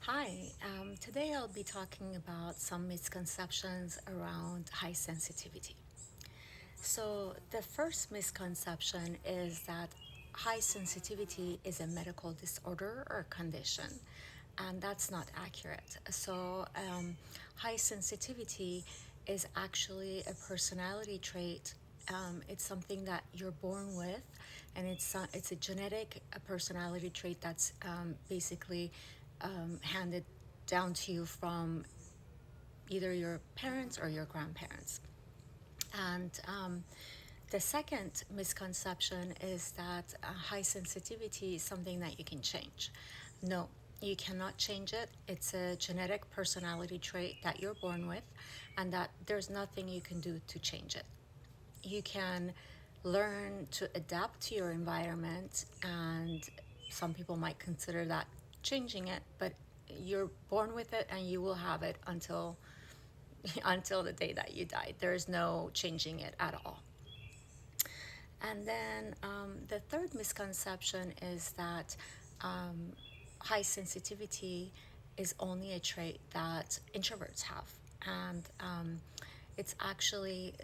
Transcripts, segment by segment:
Hi, today I'll be talking about some misconceptions around high sensitivity. So, the first misconception is that high sensitivity is a medical disorder or condition, and that's not accurate. High sensitivity is actually a personality trait. It's something that you're born with, and it's a genetic personality trait that's basically handed down to you from either your parents or your grandparents. And the second misconception is that high sensitivity is something that you can change. No, you cannot change it. It's a genetic personality trait that you're born with, and that there's nothing you can do to change it. You can learn to adapt to your environment, and some people might consider that changing it, but you're born with it and you will have it until until the day that you die. There's no changing it at all. And then the third misconception is that high sensitivity is only a trait that introverts have. And it's actually,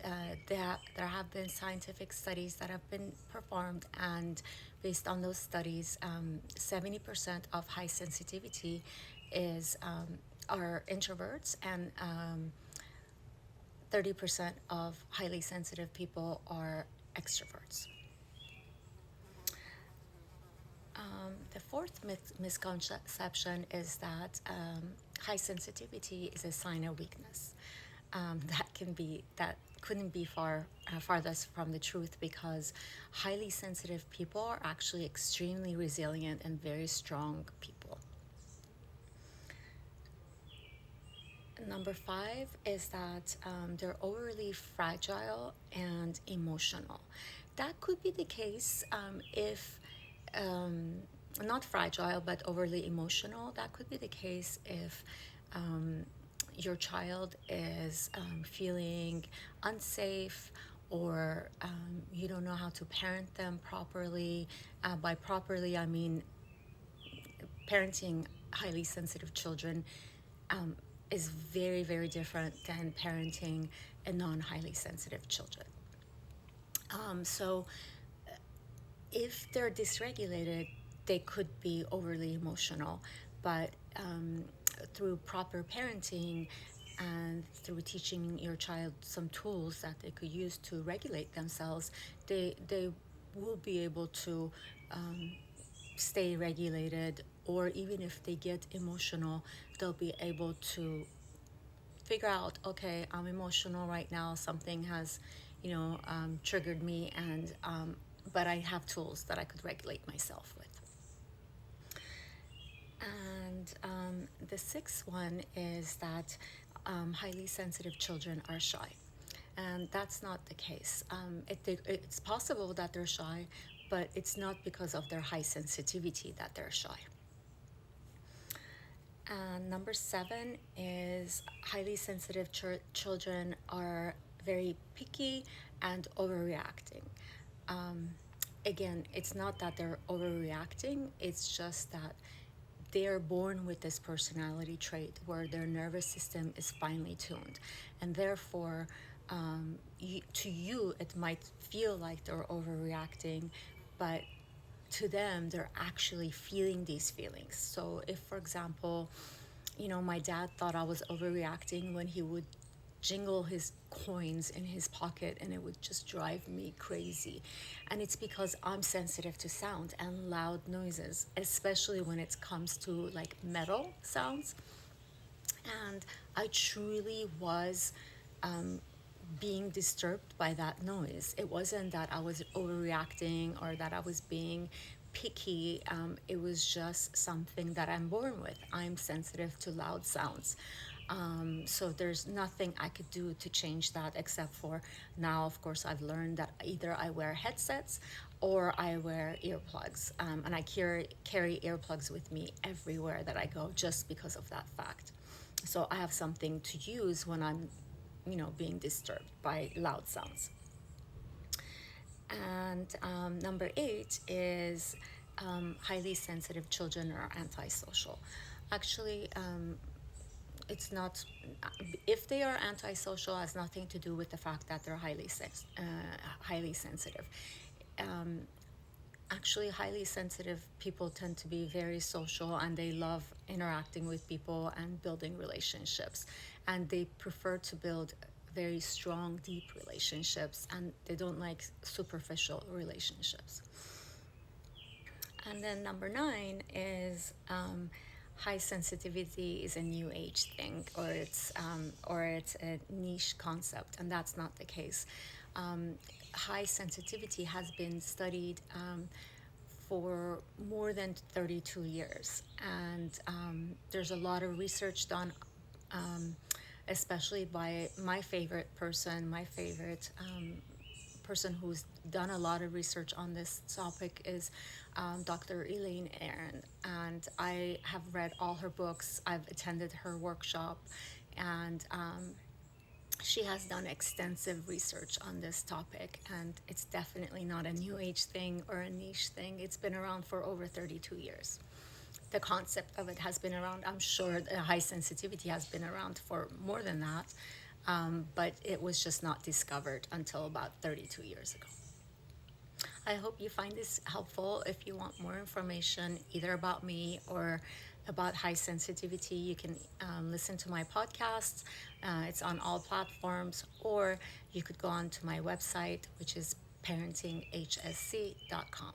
there have been scientific studies that have been performed, and based on those studies, 70% of high sensitivity is are introverts, and 30% of highly sensitive people are extroverts. The fourth misconception is that high sensitivity is a sign of weakness. That couldn't be farthest from the truth, because highly sensitive people are actually extremely resilient and very strong people. Number five is that they're overly fragile and emotional. That could be the case if not fragile but overly emotional. That could be the case if your child is feeling unsafe, or you don't know how to parent them properly. By properly, I mean parenting highly sensitive children is very, very different than parenting a non highly sensitive children. So, if they're dysregulated, they could be overly emotional, but through proper parenting and through teaching your child some tools that they could use to regulate themselves, they will be able to stay regulated, or even if they get emotional, they'll be able to figure out, okay, I'm emotional right now, something has triggered me, and but I have tools that I could regulate myself with. And the sixth one is that highly sensitive children are shy. And that's not the case. It's possible that they're shy, but it's not because of their high sensitivity that they're shy. And number seven is highly sensitive children are very picky and overreacting. Again, it's not that they're overreacting, it's just that they are born with this personality trait where their nervous system is finely tuned. And therefore, to you, it might feel like they're overreacting, but to them, they're actually feeling these feelings. So, if, for example, my dad thought I was overreacting when he would jingle his coins in his pocket, and it would just drive me crazy. And it's because I'm sensitive to sound and loud noises, especially when it comes to like metal sounds. And I truly was being disturbed by that noise. It wasn't that I was overreacting or that I was being picky. It was just something that I'm born with. I'm sensitive to loud sounds. So there's nothing I could do to change that, except for now, of course, I've learned that either I wear headsets or I wear earplugs. And I carry earplugs with me everywhere that I go, just because of that fact. So I have something to use when I'm being disturbed by loud sounds. And number eight is highly sensitive children are antisocial. Actually, it's not, if they are antisocial, has nothing to do with the fact that they're highly sensitive. Actually, highly sensitive people tend to be very social, and they love interacting with people and building relationships, and they prefer to build very strong, deep relationships, and they don't like superficial relationships. And then number nine is, high sensitivity is a new age thing, or it's a niche concept, and that's not the case. High sensitivity has been studied, for more than 32 years, and there's a lot of research done, especially by my favorite person who's done a lot of research on this topic is, Dr. Elaine Aron. And I have read all her books, I've attended her workshop, and she has done extensive research on this topic. And it's definitely not a new age thing or a niche thing. It's been around for over 32 years. The concept of it has been around. I'm sure the high sensitivity has been around for more than that, but it was just not discovered until about 32 years ago. I hope you find this helpful. If you want more information, either about me or about high sensitivity, you can listen to my podcast. It's on all platforms, or you could go on to my website, which is parentinghsc.com.